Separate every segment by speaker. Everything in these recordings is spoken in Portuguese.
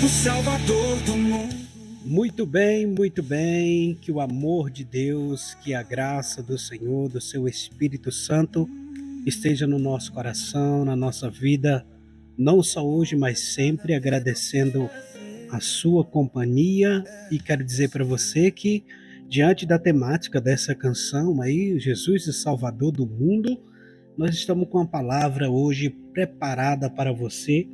Speaker 1: o Salvador do mundo.
Speaker 2: Muito bem, que o amor de Deus, que a graça do Senhor, do seu Espírito Santo esteja no nosso coração, na nossa vida, não só hoje, mas sempre, agradecendo a sua companhia. E quero dizer para você que, diante da temática dessa canção aí, Jesus, o Salvador do mundo, nós estamos com uma palavra hoje preparada para você,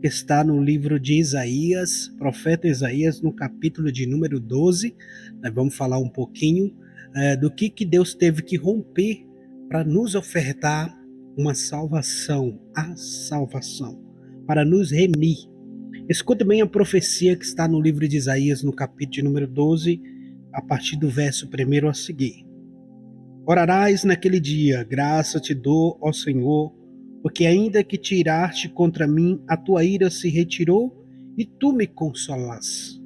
Speaker 2: que está no livro de Isaías, profeta Isaías, no capítulo de número 12. Nós vamos falar um pouquinho do que Deus teve que romper para nos ofertar uma salvação, a salvação, para nos remir. Escute bem a profecia que está no livro de Isaías, no capítulo de número 12, a partir do verso 1 a seguir. Orarás naquele dia, graça te dou, ó Senhor, porque ainda que te iraste contra mim, a tua ira se retirou e tu me consolas.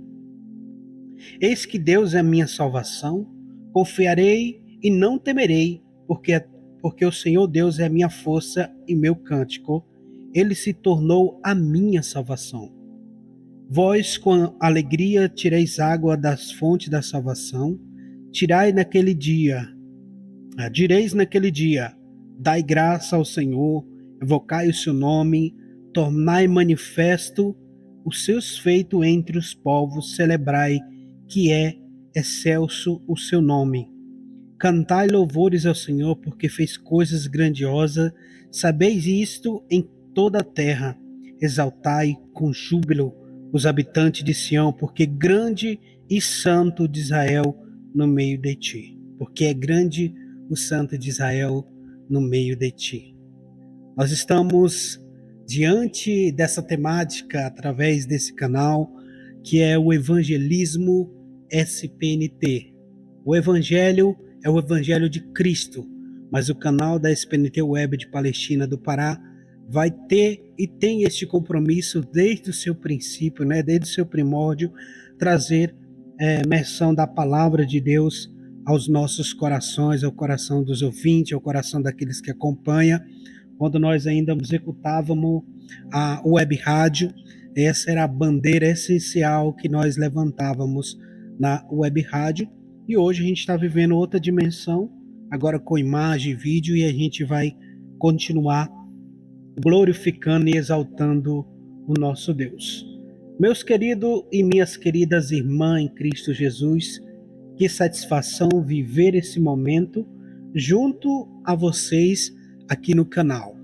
Speaker 2: Eis que Deus é a minha salvação, confiarei e não temerei, porque o Senhor Deus é a minha força e meu cântico, ele se tornou a minha salvação. Vós com alegria tireis água das fontes da salvação, tirai naquele dia, direis naquele dia, dai graça ao Senhor, evocai o seu nome, tornai manifesto os seus feitos entre os povos, celebrai que é excelso o seu nome. Cantai louvores ao Senhor, porque fez coisas grandiosas, sabeis isto em toda a terra. Exaltai com júbilo os habitantes de Sião, porque grande e santo de Israel no meio de ti. Porque é grande o Santo de Israel no meio de ti. Nós estamos diante dessa temática através desse canal, que é o Evangelismo SPNT. O Evangelho é o Evangelho de Cristo, mas o canal da SPNT Web de Palestina do Pará vai ter e tem este compromisso desde o seu princípio, desde o seu primórdio, trazer menção da palavra de Deus aos nossos corações, ao coração dos ouvintes, ao coração daqueles que acompanham. Quando nós ainda executávamos a web rádio, essa era a bandeira essencial que nós levantávamos na web rádio. E hoje a gente está vivendo outra dimensão, agora com imagem e vídeo, e a gente vai continuar glorificando e exaltando o nosso Deus. Meus queridos e minhas queridas irmãs em Cristo Jesus, que satisfação viver esse momento junto a vocês aqui no canal,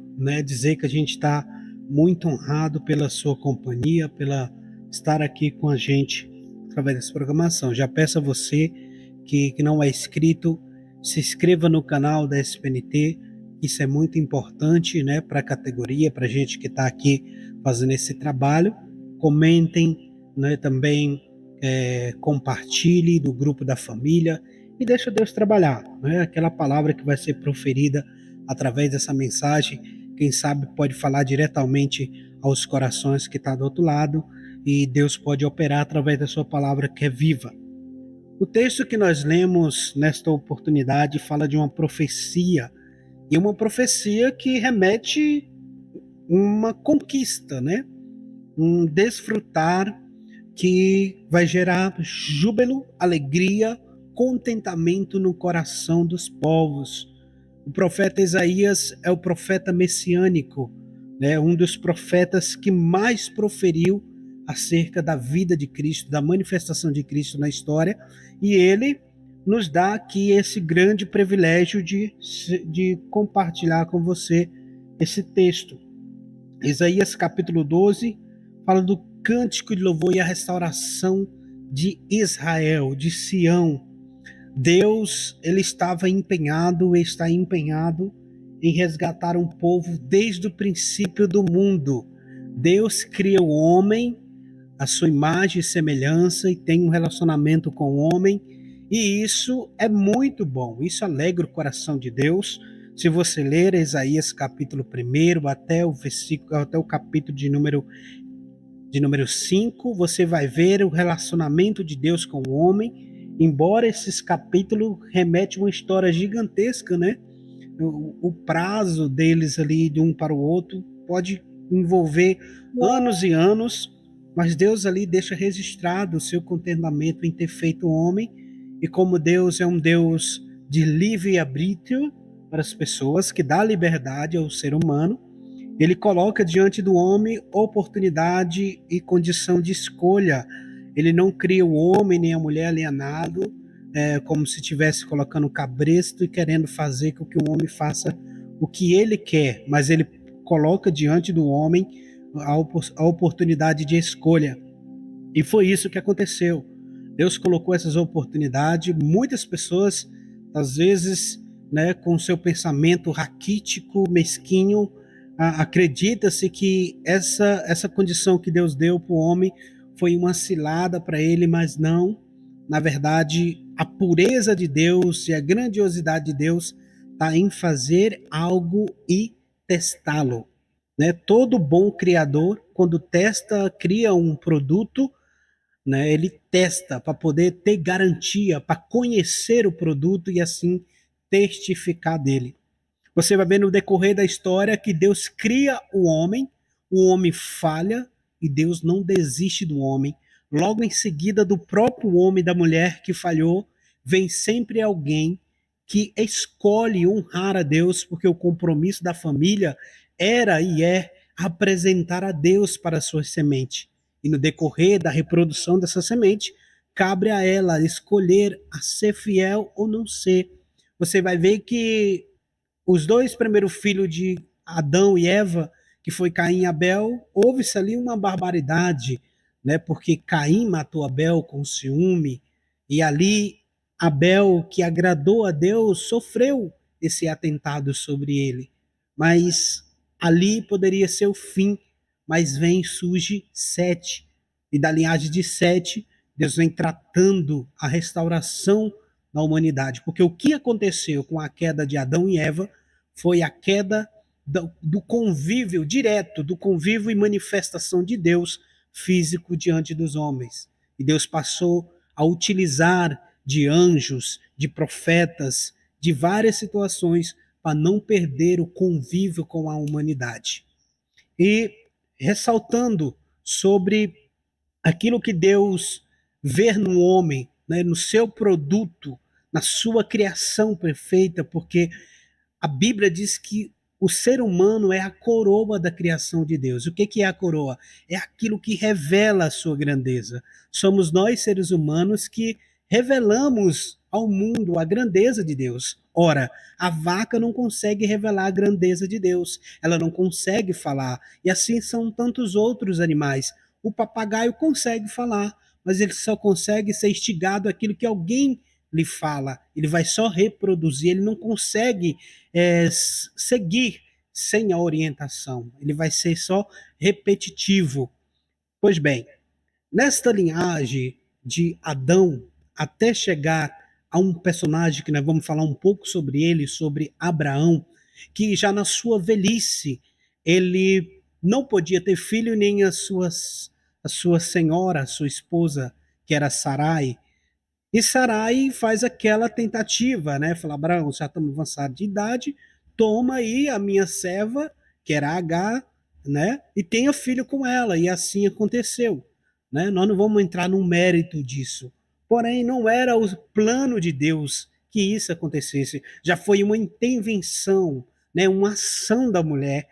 Speaker 2: Dizer que a gente está muito honrado pela sua companhia, pela estar aqui com a gente através dessa programação. Já peço a você que não é inscrito, se inscreva no canal da SPNT, isso é muito importante, para a categoria, para a gente que está aqui fazendo esse trabalho. Comentem, também compartilhe do grupo da família e deixa Deus trabalhar, aquela palavra que vai ser proferida através dessa mensagem, quem sabe pode falar diretamente aos corações que está do outro lado, e Deus pode operar através da sua palavra que é viva. O texto que nós lemos nesta oportunidade fala de uma profecia, e uma profecia que remete uma conquista, um desfrutar que vai gerar júbilo, alegria, contentamento no coração dos povos. O profeta Isaías é o profeta messiânico, um dos profetas que mais proferiu acerca da vida de Cristo, da manifestação de Cristo na história, e ele nos dá aqui esse grande privilégio de compartilhar com você esse texto. Isaías capítulo 12 fala do cântico de louvor e a restauração de Israel, de Sião. Deus, ele está empenhado em resgatar um povo desde o princípio do mundo. Deus cria o homem, a sua imagem e semelhança, e tem um relacionamento com o homem, e isso é muito bom, isso alegra o coração de Deus. Se você ler Isaías capítulo 1 até o capítulo de número 5, você vai ver o relacionamento de Deus com o homem. Embora esses capítulos remetem uma história gigantesca, o prazo deles ali de um para o outro pode envolver anos e anos, Mas Deus ali deixa registrado o seu contentamento em ter feito o homem, e como Deus é um Deus de livre arbítrio para as pessoas, que dá liberdade ao ser humano, ele coloca diante do homem oportunidade e condição de escolha. Ele não cria o homem nem a mulher alienado, como se estivesse colocando cabresto e querendo fazer com que o homem faça o que ele quer, mas ele coloca diante do homem a oportunidade de escolha. E foi isso que aconteceu. Deus colocou essas oportunidades. Muitas pessoas, às vezes, né, com seu pensamento raquítico, mesquinho, acredita-se que essa condição que Deus deu para o homem foi uma cilada para ele, mas não. Na verdade, a pureza de Deus e a grandiosidade de Deus está em fazer algo e testá-lo. Né? Todo bom criador, quando testa, cria um produto, né, ele testa para poder ter garantia, para conhecer o produto e assim testificar dele. Você vai ver no decorrer da história que Deus cria o homem falha e Deus não desiste do homem. Logo em seguida, do próprio homem, da mulher que falhou, vem sempre alguém que escolhe honrar a Deus, porque o compromisso da família era e é apresentar a Deus para a sua semente. E no decorrer da reprodução dessa semente, cabe a ela escolher a ser fiel ou não ser. Você vai ver que os dois primeiros filhos de Adão e Eva, que foi Caim e Abel, houve-se ali uma barbaridade, né? Porque Caim matou Abel com ciúme, e ali Abel, que agradou a Deus, sofreu esse atentado sobre ele. Mas ali poderia ser o fim, mas vem surge Sete, e da linhagem de Sete, Deus vem tratando a restauração na humanidade, porque o que aconteceu com a queda de Adão e Eva foi a queda do convívio direto, do convívio e manifestação de Deus físico diante dos homens. E Deus passou a utilizar de anjos, de profetas, de várias situações para não perder o convívio com a humanidade. E ressaltando sobre aquilo que Deus vê no homem, né, no seu produto, na sua criação perfeita, porque a Bíblia diz que o ser humano é a coroa da criação de Deus. O que é a coroa? É aquilo que revela a sua grandeza. Somos nós, seres humanos, que revelamos ao mundo a grandeza de Deus. Ora, a vaca não consegue revelar a grandeza de Deus, ela não consegue falar, e assim são tantos outros animais. O papagaio consegue falar, mas ele só consegue ser instigado aquilo que alguém lhe fala, ele vai só reproduzir, ele não consegue seguir sem a orientação, ele vai ser só repetitivo. Pois bem, nesta linhagem de Adão até chegar a um personagem que nós vamos falar um pouco sobre ele, sobre Abraão, que já na sua velhice ele não podia ter filho, nem a sua senhora, a sua esposa, que era Sarai. E Sarai faz aquela tentativa, né? Fala, Abraão, já estamos avançados de idade, toma aí a minha serva, que era Agar, né? E tenha filho com ela. E assim aconteceu, né? Nós não vamos entrar no mérito disso. Porém, não era o plano de Deus que isso acontecesse. Já foi uma intervenção, né? Uma ação da mulher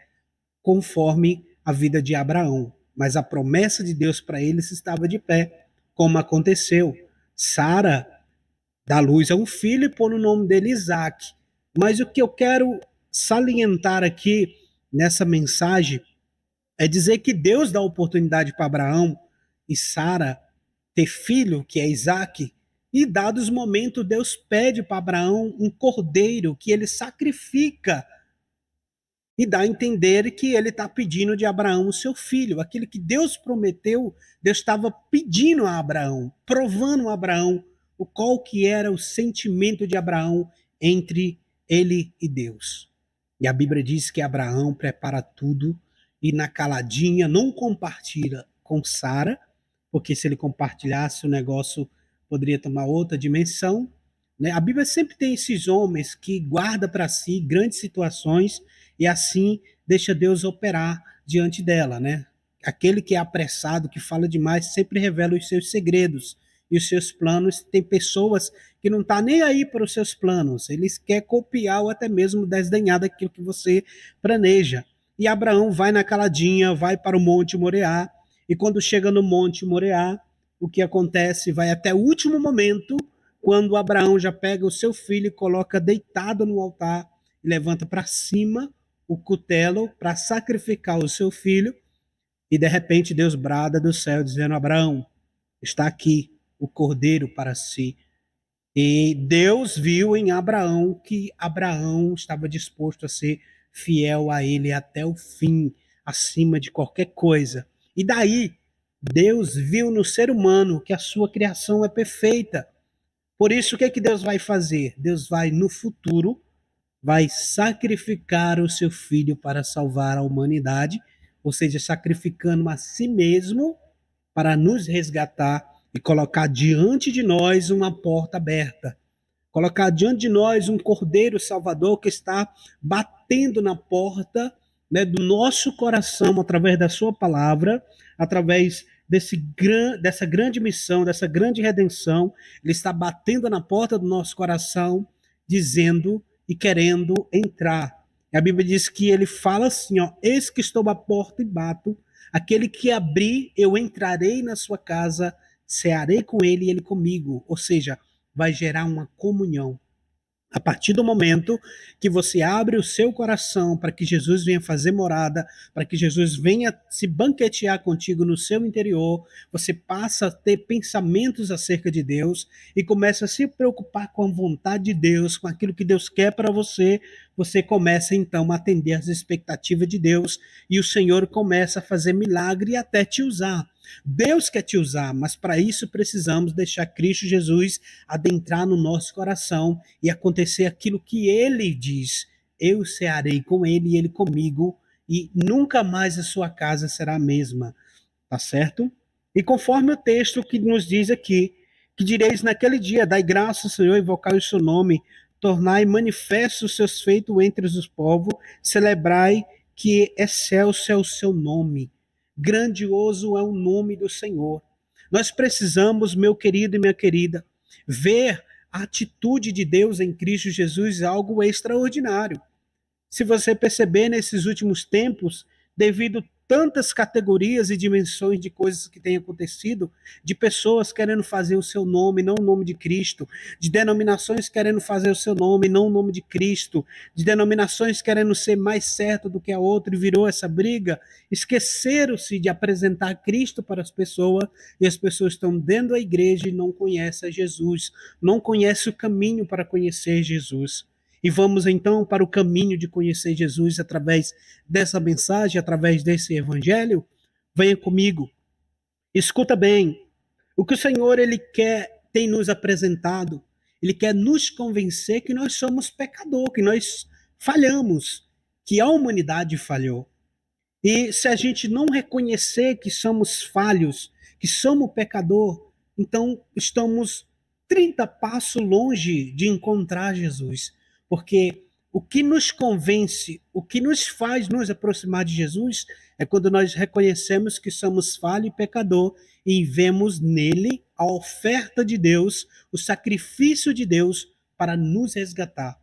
Speaker 2: conforme a vida de Abraão. Mas a promessa de Deus para eles estava de pé, como aconteceu. Sara dá luz a um filho e pôr o nome dele Isaac. Mas o que eu quero salientar aqui nessa mensagem é dizer que Deus dá oportunidade para Abraão e Sara ter filho, que é Isaac, e dados os momentos Deus pede para Abraão um cordeiro que ele sacrifica e dá a entender que ele está pedindo de Abraão o seu filho. Aquilo que Deus prometeu, Deus estava pedindo a Abraão, provando a Abraão o qual que era o sentimento de Abraão entre ele e Deus. E a Bíblia diz que Abraão prepara tudo e na caladinha não compartilha com Sara, porque se ele compartilhasse o negócio poderia tomar outra dimensão. Né? A Bíblia sempre tem esses homens que guarda para si grandes situações e assim deixa Deus operar diante dela, né? aquele que é apressado, que fala demais, sempre revela os seus segredos e os seus planos. Tem pessoas que não estão nem aí para os seus planos, eles querem copiar ou até mesmo desdenhar daquilo que você planeja. E Abraão vai na caladinha, vai para o Monte Moriá, e quando chega no Monte Moriá, o que acontece? Vai até o último momento, quando Abraão já pega o seu filho e coloca deitado no altar, e levanta para cima o cutelo para sacrificar o seu filho, e de repente Deus brada do céu, dizendo: Abraão, está aqui o cordeiro para si. E Deus viu em Abraão que Abraão estava disposto a ser fiel a ele até o fim, acima de qualquer coisa. E daí, Deus viu no ser humano que a sua criação é perfeita. Por isso, o que é que Deus vai fazer? Deus vai, no futuro, vai sacrificar o seu filho para salvar a humanidade, ou seja, sacrificando a si mesmo para nos resgatar e colocar diante de nós uma porta aberta. Colocar diante de nós um Cordeiro Salvador que está batendo na porta, né, do nosso coração através da sua palavra, através dessa grande missão, dessa grande redenção. Ele está batendo na porta do nosso coração, dizendo e querendo entrar. A Bíblia diz que ele fala assim, ó: eis que estou à porta e bato, aquele que abrir, eu entrarei na sua casa, cearei com ele e ele comigo. Ou seja, vai gerar uma comunhão. A partir do momento que você abre o seu coração para que Jesus venha fazer morada, para que Jesus venha se banquetear contigo no seu interior, você passa a ter pensamentos acerca de Deus e começa a se preocupar com a vontade de Deus, com aquilo que Deus quer para você. Você começa então a atender às expectativas de Deus e o Senhor começa a fazer milagre e até te usar. Deus quer te usar, mas para isso precisamos deixar Cristo Jesus adentrar no nosso coração e acontecer aquilo que ele diz: eu cearei com ele e ele comigo, e nunca mais a sua casa será a mesma. Tá certo? E conforme o texto que nos diz aqui, que direis naquele dia: dai graça ao Senhor, invocai o seu nome, tornai manifestos os seus feitos entre os povos, celebrai que excelso é o seu nome. Grandioso é o nome do Senhor. Nós precisamos, meu querido e minha querida, ver a atitude de Deus em Cristo Jesus algo extraordinário. Se você perceber nesses últimos tempos, devido tantas categorias e dimensões de coisas que têm acontecido, de pessoas querendo fazer o seu nome, não o nome de Cristo, de denominações querendo fazer o seu nome, não o nome de Cristo, de denominações querendo ser mais certo do que a outra, e virou essa briga, esqueceram-se de apresentar Cristo para as pessoas, e as pessoas estão dentro da igreja e não conhecem Jesus, não conhecem o caminho para conhecer Jesus. E vamos então para o caminho de conhecer Jesus através dessa mensagem, através desse evangelho. Venha comigo. Escuta bem. O que o Senhor ele quer, tem nos apresentado. Ele quer nos convencer que nós somos pecador, que nós falhamos, que a humanidade falhou. E se a gente não reconhecer que somos falhos, que somos pecador, então estamos 30 passos longe de encontrar Jesus. Porque o que nos convence, o que nos faz nos aproximar de Jesus é quando nós reconhecemos que somos falho e pecador e vemos nele a oferta de Deus, o sacrifício de Deus para nos resgatar.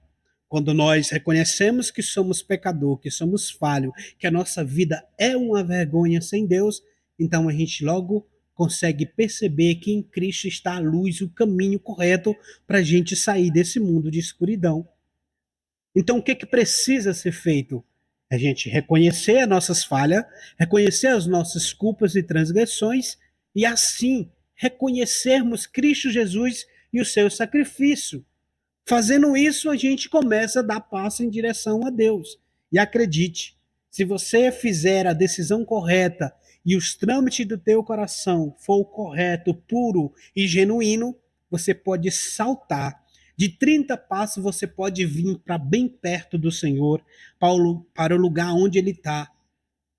Speaker 2: Quando nós reconhecemos que somos pecador, que somos falho, que a nossa vida é uma vergonha sem Deus, então a gente logo consegue perceber que em Cristo está a luz, o caminho correto para a gente sair desse mundo de escuridão. Então, o que precisa ser feito? A gente reconhecer as nossas falhas, reconhecer as nossas culpas e transgressões, e assim reconhecermos Cristo Jesus e o seu sacrifício. Fazendo isso, a gente começa a dar passo em direção a Deus. E acredite, se você fizer a decisão correta e os trâmites do teu coração for o correto, puro e genuíno, você pode saltar. De 30 passos você pode vir para bem perto do Senhor, para o lugar onde Ele está.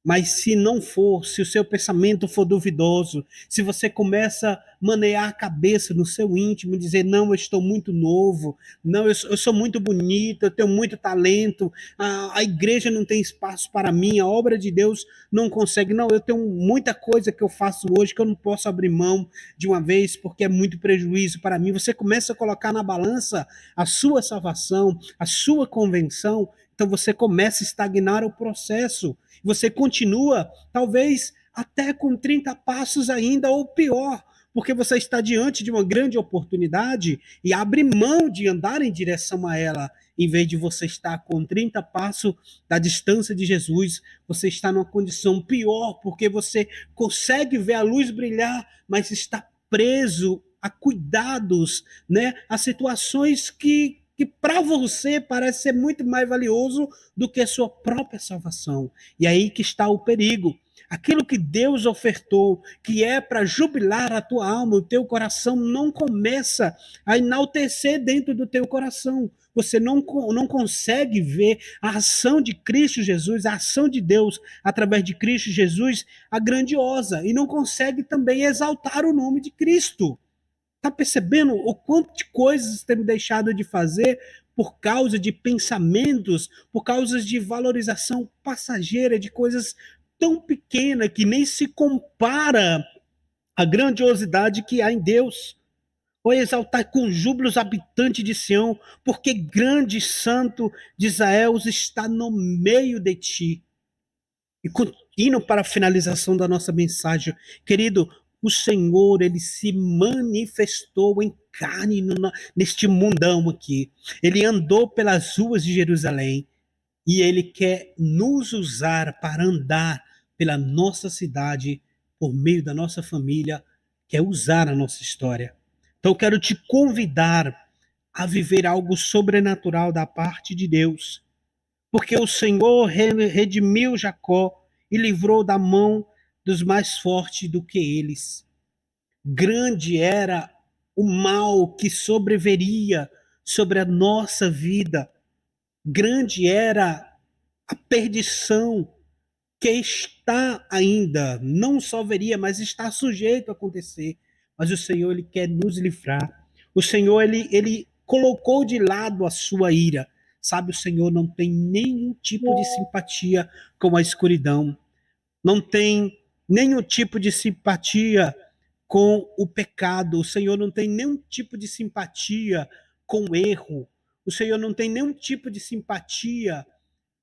Speaker 2: Mas se não for, se o seu pensamento for duvidoso, se você começa a manear a cabeça no seu íntimo e dizer, não, eu estou muito novo, não, eu sou muito bonito, eu tenho muito talento, a igreja não tem espaço para mim, a obra de Deus não consegue, não, eu tenho muita coisa que eu faço hoje que eu não posso abrir mão de uma vez porque é muito prejuízo para mim. Você começa a colocar na balança a sua salvação, a sua convenção, então você começa a estagnar o processo. Você continua, talvez até com 30 passos ainda, ou pior, porque você está diante de uma grande oportunidade e abre mão de andar em direção a ela, em vez de você estar com 30 passos da distância de Jesus, você está numa condição pior, porque você consegue ver a luz brilhar, mas está preso a cuidados, né, a situações que para você parece ser muito mais valioso do que a sua própria salvação. E aí que está o perigo. Aquilo que Deus ofertou, que é para jubilar a tua alma, o teu coração, não começa a enaltecer dentro do teu coração. Você não consegue ver a ação de Cristo Jesus, a ação de Deus através de Cristo Jesus, a grandiosa, e não consegue também exaltar o nome de Cristo. Está percebendo o quanto de coisas temos deixado de fazer por causa de pensamentos, por causa de valorização passageira, de coisas tão pequenas que nem se compara à grandiosidade que há em Deus? Ou exaltar com júbilo os habitantes de Sião, porque grande santo de Israel está no meio de ti. E indo para a finalização da nossa mensagem, querido, o Senhor, ele se manifestou em carne neste mundão aqui. Ele andou pelas ruas de Jerusalém e ele quer nos usar para andar pela nossa cidade, por meio da nossa família, quer usar a nossa história. Então, eu quero te convidar a viver algo sobrenatural da parte de Deus, porque o Senhor redimiu Jacó e livrou da mão dos mais fortes do que eles. Grande era o mal que sobreveria sobre a nossa vida. Grande era a perdição que está ainda, não só veria, mas está sujeito a acontecer. Mas o Senhor, ele quer nos livrar. O Senhor, ele colocou de lado a sua ira. Sabe, o Senhor não tem nenhum tipo de simpatia com a escuridão. Não tem nenhum tipo de simpatia com o pecado. O Senhor não tem nenhum tipo de simpatia com o erro. O Senhor não tem nenhum tipo de simpatia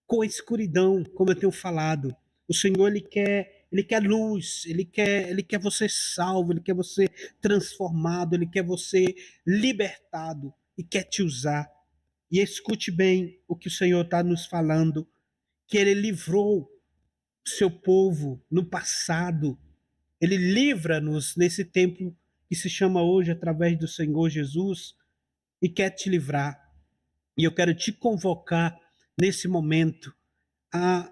Speaker 2: com a escuridão, como eu tenho falado. O Senhor, ele quer luz, ele quer você salvo, ele quer você transformado, ele quer você libertado e quer te usar. E escute bem o que o Senhor está nos falando, que ele livrou o seu povo no passado, ele livra-nos nesse tempo que se chama hoje através do Senhor Jesus e quer te livrar. E eu quero te convocar nesse momento a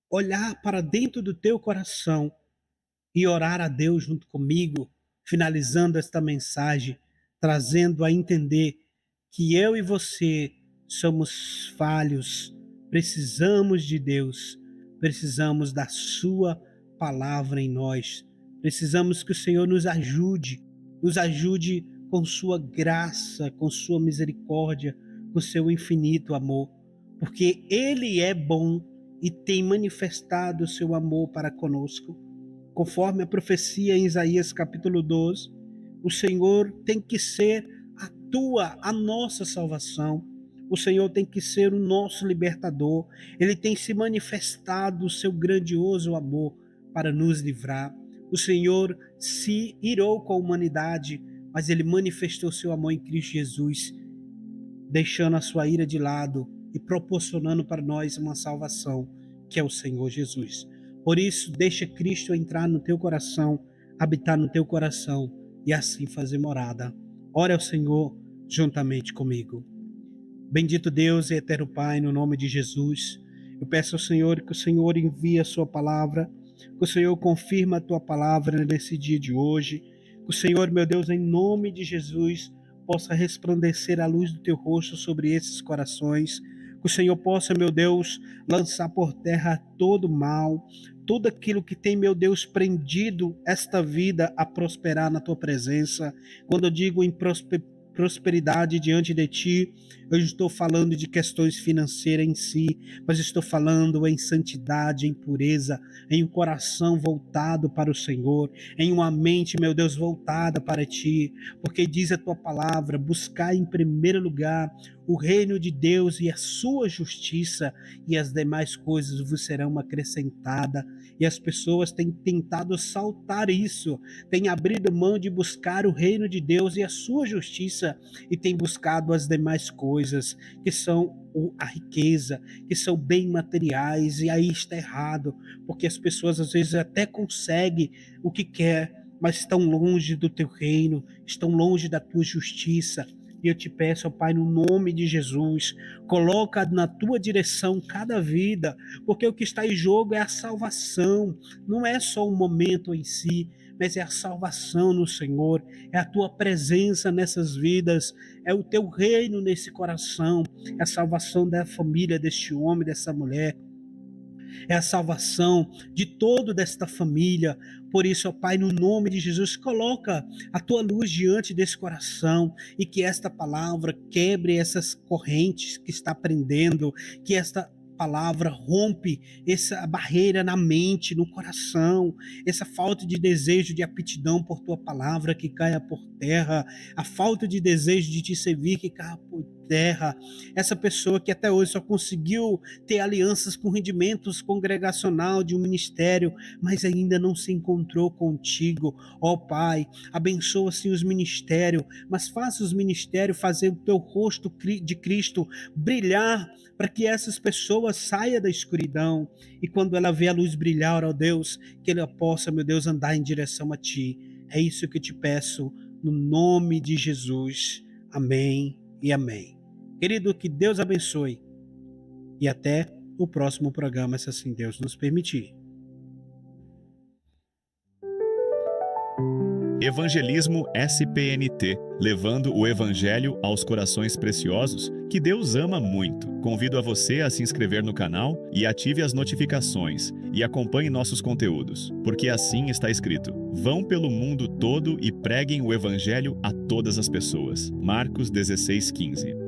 Speaker 2: olhar para dentro do teu coração e orar a Deus junto comigo, finalizando esta mensagem, trazendo a entender que eu e você somos falhos, precisamos de Deus, precisamos da Sua palavra em nós, precisamos que o Senhor nos ajude com Sua graça, com Sua misericórdia, com Seu infinito amor, porque Ele é bom e tem manifestado o seu amor para conosco. Conforme a profecia em Isaías capítulo 12, o Senhor tem que ser a nossa salvação. O Senhor tem que ser o nosso libertador. Ele tem se manifestado o seu grandioso amor para nos livrar. O Senhor se irou com a humanidade, mas ele manifestou seu amor em Cristo Jesus, deixando a sua ira de lado e proporcionando para nós uma salvação, que é o Senhor Jesus. Por isso, deixa Cristo entrar no teu coração, habitar no teu coração e assim fazer morada. Ore ao Senhor juntamente comigo. Bendito Deus e eterno Pai, no nome de Jesus, eu peço ao Senhor que o Senhor envie a sua palavra, que o Senhor confirme a tua palavra nesse dia de hoje, que o Senhor, meu Deus, em nome de Jesus, possa resplandecer a luz do teu rosto sobre esses corações, Que o Senhor possa, meu Deus, lançar por terra todo mal, tudo aquilo que tem, meu Deus, prendido esta vida a prosperar na tua presença. Quando eu digo em prosperidade diante de ti, eu estou falando de questões financeiras em si, mas estou falando em santidade, em pureza, em um coração voltado para o Senhor, em uma mente, meu Deus, voltada para ti, porque diz a tua palavra: buscar em primeiro lugar o reino de Deus e a sua justiça, e as demais coisas vos serão acrescentadas. E as pessoas têm tentado saltar isso, têm abrido mão de buscar o reino de Deus e a sua justiça, e têm buscado as demais coisas, que são a riqueza, que são bem materiais, e aí está errado, porque as pessoas às vezes até conseguem o que quer, mas estão longe do teu reino, estão longe da tua justiça. E eu te peço, ó Pai, no nome de Jesus, coloca na tua direção cada vida, porque o que está em jogo é a salvação, não é só um momento em si, mas é a salvação no Senhor, é a tua presença nessas vidas, é o teu reino nesse coração, é a salvação da família deste homem, dessa mulher, é a salvação de todo desta família. Por isso, ó Pai, no nome de Jesus, coloca a tua luz diante desse coração, e que esta palavra quebre essas correntes que está prendendo, que esta palavra rompe essa barreira na mente, no coração, essa falta de desejo, de aptidão por tua palavra que caia por terra, a falta de desejo de te servir que caia por terra. Essa pessoa que até hoje só conseguiu ter alianças com rendimentos congregacional de um ministério, mas ainda não se encontrou contigo. Ó Pai, abençoa sim os ministérios, mas faça os ministérios fazer o teu rosto de Cristo brilhar, para que essas pessoas saiam da escuridão, e quando ela vê a luz brilhar, ó Deus, que ela possa, meu Deus, andar em direção a ti. É isso que eu te peço, no nome de Jesus. Amém e amém. Querido, que Deus abençoe, e até o próximo programa, se assim Deus nos permitir.
Speaker 3: Evangelismo SPNT, levando o Evangelho aos corações preciosos que Deus ama muito. Convido a você a se inscrever no canal e ative as notificações e acompanhe nossos conteúdos, porque assim está escrito: vão pelo mundo todo e preguem o Evangelho a todas as pessoas. Marcos 16:15.